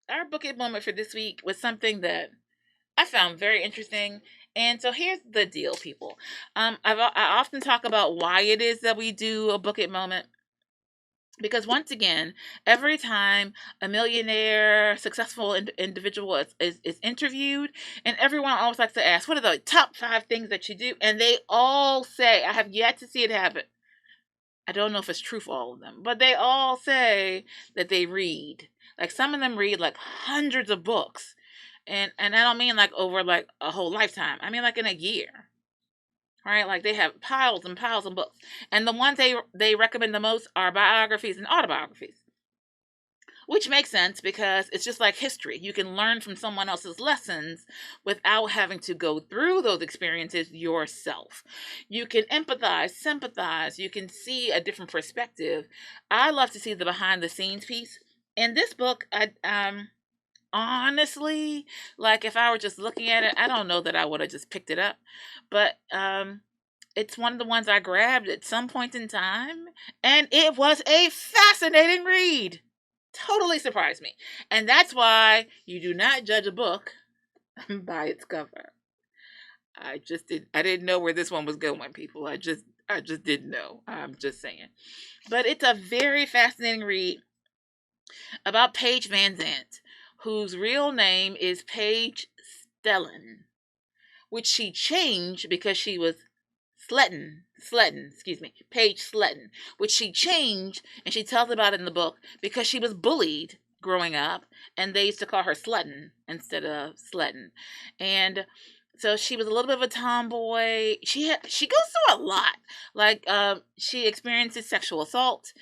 our book it moment for this week was something that I found very interesting. And so here's the deal, people. I often talk about why it is that we do a book it moment. Because once again, every time a millionaire, successful individual is interviewed, and everyone always likes to ask, what are the top 5 things that you do? And they all say, I have yet to see it happen. I don't know if it's true for all of them, but they all say that they read. Like some of them read like hundreds of books. And I don't mean like over like a whole lifetime. I mean like in a year. Right? Like they have piles and piles of books. And the ones they recommend the most are biographies and autobiographies. Which makes sense because it's just like history. You can learn from someone else's lessons without having to go through those experiences yourself. You can empathize, sympathize, you can see a different perspective. I love to see the behind the scenes piece. In this book, honestly, like if I were just looking at it, I don't know that I would have just picked it up. But it's one of the ones I grabbed at some point in time, and it was a fascinating read. Totally surprised me. And that's why you do not judge a book by its cover. I didn't know where this one was going, people. I just didn't know. I'm just saying. But it's a very fascinating read about Paige Vanzant, whose real name is Paige Stellan, which she changed because she was Paige Sletton, which she changed, and she tells about it in the book, because she was bullied growing up, and they used to call her Slutton instead of Sletton. And so she was a little bit of a tomboy. She goes through a lot. Like, she experiences sexual assault.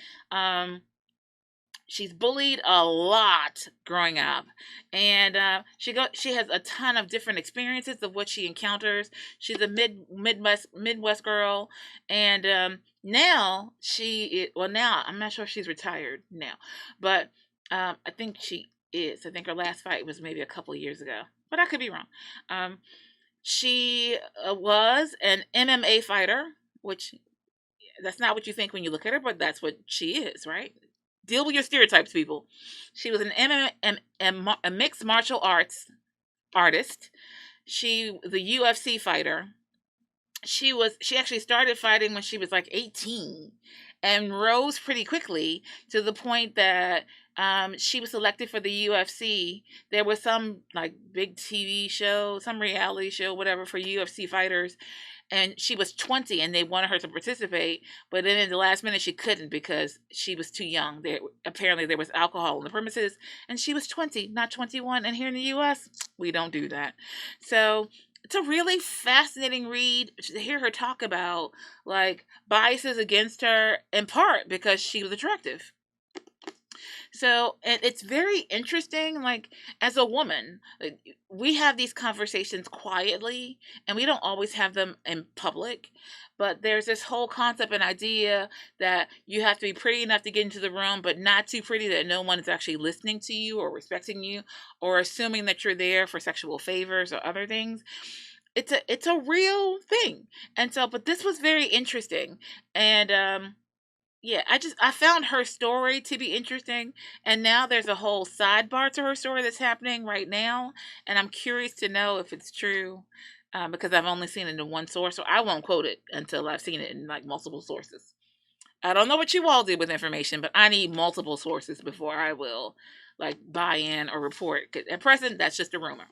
She's bullied a lot growing up, and she has a ton of different experiences of what she encounters. She's a Midwest girl, and now now I'm not sure if she's retired now, but I think she is. I think her last fight was maybe a couple of years ago, but I could be wrong. She was an MMA fighter, which that's not what you think when you look at her, but that's what she is, right? Deal with your stereotypes, people. She was a mixed martial arts artist. She was a UFC fighter. She actually started fighting when she was like 18 and rose pretty quickly to the point that she was selected for the UFC. There was some like big TV show, some reality show, whatever, for UFC fighters, and she was 20 and they wanted her to participate, but then in the last minute she couldn't because she was too young. Apparently there was alcohol on the premises, and she was 20, not 21, and here in the US we don't do that. So it's a really fascinating read to hear her talk about like biases against her, in part because she was attractive. So, and it's very interesting, like, as a woman, we have these conversations quietly, and we don't always have them in public. But there's this whole concept and idea that you have to be pretty enough to get into the room, but not too pretty that no one is actually listening to you or respecting you or assuming that you're there for sexual favors or other things. It's a real thing. And so, but this was very interesting. And yeah, I found her story to be interesting, and now there's a whole sidebar to her story that's happening right now, and I'm curious to know if it's true, because I've only seen it in one source, so I won't quote it until I've seen it in like multiple sources. I don't know what you all did with information, but I need multiple sources before I will like buy in or report. 'Cause at present, that's just a rumor.